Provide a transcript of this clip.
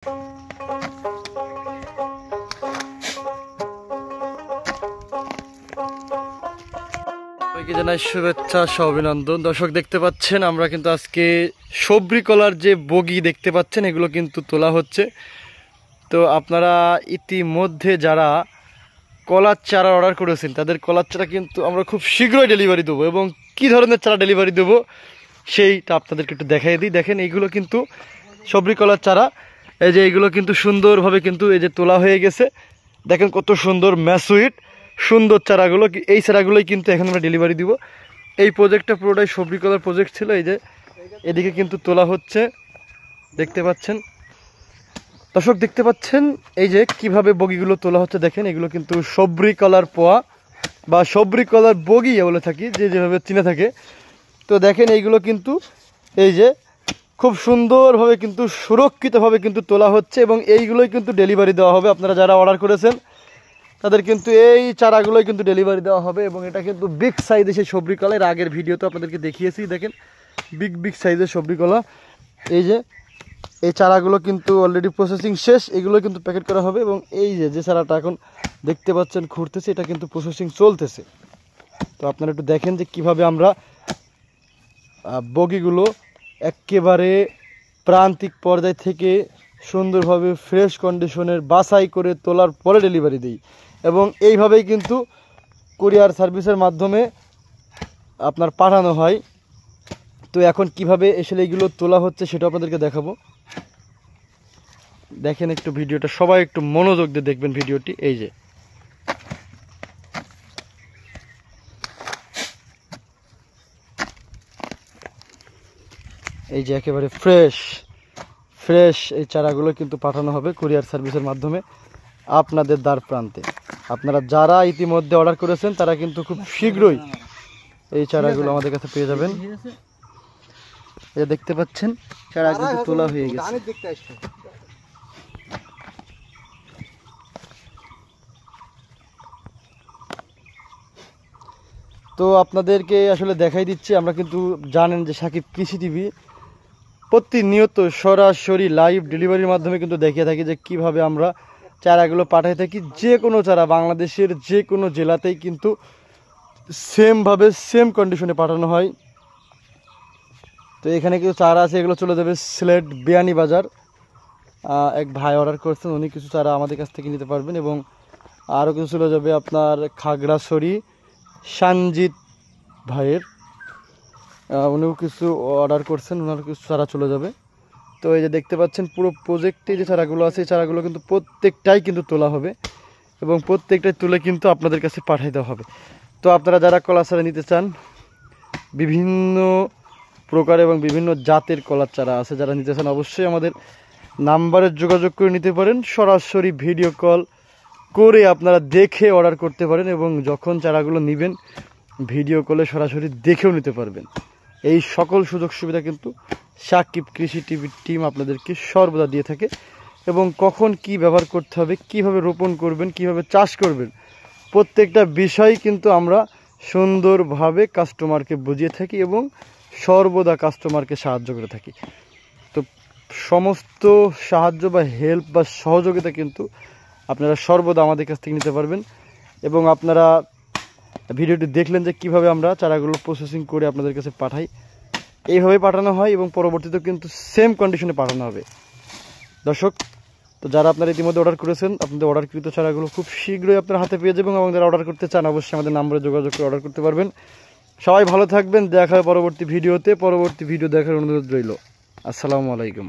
সবাইকে জানাই শুভেচ্ছা অভিনন্দন। দর্শক দেখতে পাচ্ছেন আমরা কিন্তু আজকে সবরি কলার যে বগি দেখতে পাচ্ছেন এগুলো কিন্তু তোলা হচ্ছে। তো আপনারা ইতিমধ্যে যারা কলার চারা অর্ডার করেছেন তাদের কলার চারা কিন্তু আমরা খুব শীঘ্রই ডেলিভারি দেবো, এবং কি ধরনের চারা ডেলিভারি দেবো সেইটা আপনাদেরকে একটু দেখাই দিই। দেখেন এইগুলো কিন্তু সবরি কলার চারা, এই যে এইগুলো কিন্তু সুন্দরভাবে কিন্তু এই যে তোলা হয়ে গেছে। দেখেন কত সুন্দর ম্যাসুইট সুন্দর চারাগুলো, এই চারাগুলোই কিন্তু এখন আমরা ডেলিভারি দিব। এই প্রজেক্টটা পুরোটাই সবরি কলার প্রজেক্ট ছিল। এই যে এদিকে কিন্তু তোলা হচ্ছে, দেখতে পাচ্ছেন দর্শক, দেখতে পাচ্ছেন এই যে কিভাবে বগিগুলো তোলা হচ্ছে। দেখেন এগুলো কিন্তু সবরি কলার পোয়া বা সবরি কলার বগি বলে থাকি, যে যেভাবে চিনে থাকে। তো দেখেন এইগুলো কিন্তু এই যে খুব সুন্দরভাবে কিন্তু সুরক্ষিতভাবে কিন্তু তোলা হচ্ছে, এবং এইগুলোই কিন্তু ডেলিভারি দেওয়া হবে। আপনারা যারা অর্ডার করেছেন তাদের কিন্তু এই চারাগুলোই কিন্তু ডেলিভারি দেওয়া হবে। এবং এটা কিন্তু বিগ সাইজের সেই সবরি কলা, এর আগের ভিডিওতে আপনাদেরকে দেখিয়েছি। দেখেন বিগ সাইজের সবরি কলা। এই যে এই চারাগুলো কিন্তু অলরেডি প্রসেসিং শেষ, এগুলো কিন্তু প্যাকেট করা হবে। এবং এই যে চারাটা এখন দেখতে পাচ্ছেন ঘুরতেছে, এটা কিন্তু প্রসেসিং চলতেছে। তো আপনারা একটু দেখেন যে কিভাবে আমরা বগিগুলো একেবারে প্রান্তিক পর্যায় থেকে সুন্দরভাবে ফ্রেশ কন্ডিশনের বাছাই করে তোলার পরে ডেলিভারি দিই। এবং এইভাবেই কিন্তু কুরিয়ার সার্ভিসের মাধ্যমে আপনার পাঠানো হয়। তো এখন কিভাবে আসলে এইগুলো তোলা হচ্ছে সেটা আপনাদেরকে দেখাবো। দেখেন একটু ভিডিওটা, সবাই একটু মনোযোগ দিয়ে দেখবেন ভিডিওটি। এই যে একেবারে ফ্রেশ এই চারাগুলো কিন্তু পাঠানো হবে কুরিয়ার সার্ভিসের মাধ্যমে আপনাদের দ্বার প্রান্তে। আপনারা যারা ইতিমধ্যে অর্ডার করেছেন তারা কিন্তু খুব শীঘ্রই এই চারাগুলো আমাদের কাছে পেয়ে যাবেন। এই দেখতে পাচ্ছেন চারা কিন্তু তোলা হয়ে গেছে। তো আপনাদেরকে আসলে দেখাই দিচ্ছি, আমরা কিন্তু জানেন যে সাকিব কৃষি টিভি প্রতিনিয়ত সরাসরি লাইভ ডেলিভারির মাধ্যমে কিন্তু দেখিয়ে থাকি যে কিভাবে আমরা চারাগুলো পাঠাই থাকি। যে কোনো চারা বাংলাদেশের যে কোনো জেলাতেই কিন্তু সেমভাবে সেম কন্ডিশনে পাঠানো হয়। তো এখানে কিছু চারা আছে, এগুলো চলে যাবে সিলেট বিয়ানীবাজার। এক ভাই অর্ডার করছেন, উনি কিছু চারা আমাদের কাছ থেকে নিতে পারবেন। এবং আরও কিছু চলে যাবে আপনার খাগড়াছড়ি সঞ্জিত ভাইয়ের, উনিও কিছু অর্ডার করছেন, ওনার কিছু চারা চলে যাবে। তো এই যে দেখতে পাচ্ছেন পুরো প্রজেক্টে যে চারাগুলো আছে এই চারাগুলো কিন্তু প্রত্যেকটাই কিন্তু তোলা হবে, এবং প্রত্যেকটাই তুলে কিন্তু আপনাদের কাছে পাঠিয়ে দেওয়া হবে। তো আপনারা যারা কলা চারা নিতে চান, বিভিন্ন প্রকার এবং বিভিন্ন জাতের কলার চারা আছে, যারা নিতে চান অবশ্যই আমাদের নাম্বারে যোগাযোগ করে নিতে পারেন। সরাসরি ভিডিও কল করে আপনারা দেখে অর্ডার করতে পারেন, এবং যখন চারাগুলো নেবেন ভিডিও কলে সরাসরি দেখেও নিতে পারবেন। এই সকল সুযোগ সুবিধা কিন্তু সাকিব কৃষি টিভির টিম আপনাদেরকে সর্বদা দিয়ে থাকে। এবং কখন কি ব্যবহার করতে হবে, কিভাবে রোপণ করবেন, কিভাবে চাষ করবেন, প্রত্যেকটা বিষয় কিন্তু আমরা সুন্দরভাবে কাস্টমারকে বুঝিয়ে থাকি এবং সর্বদা কাস্টমারকে সাহায্য করে থাকি। তো সমস্ত সাহায্য বা হেল্প বা সহযোগিতা কিন্তু আপনারা সর্বদা আমাদের কাছ থেকে নিতে পারবেন। এবং আপনারা ভিডিওটি দেখলেন যে কিভাবে আমরা চারাগুলো প্রসেসিং করে আপনাদের কাছে পাঠাই, এইভাবে পাঠানো হয় এবং পরবর্তীতে কিন্তু সেম কন্ডিশনে পাঠানো হবে। দর্শক, তো যারা আপনারা ইতিমধ্যে অর্ডার করেছেন আপনাদের অর্ডারকৃত চারাগুলো খুব শীঘ্রই আপনার হাতে পেয়ে যাবেন। এবং যারা অর্ডার করতে চান অবশ্যই আমাদের নম্বরে যোগাযোগ করে অর্ডার করতে পারবেন। সবাই ভালো থাকবেন, দেখা হয় পরবর্তী ভিডিওতে। পরবর্তী ভিডিও দেখার অনুরোধ রইল। আসসালামু আলাইকুম।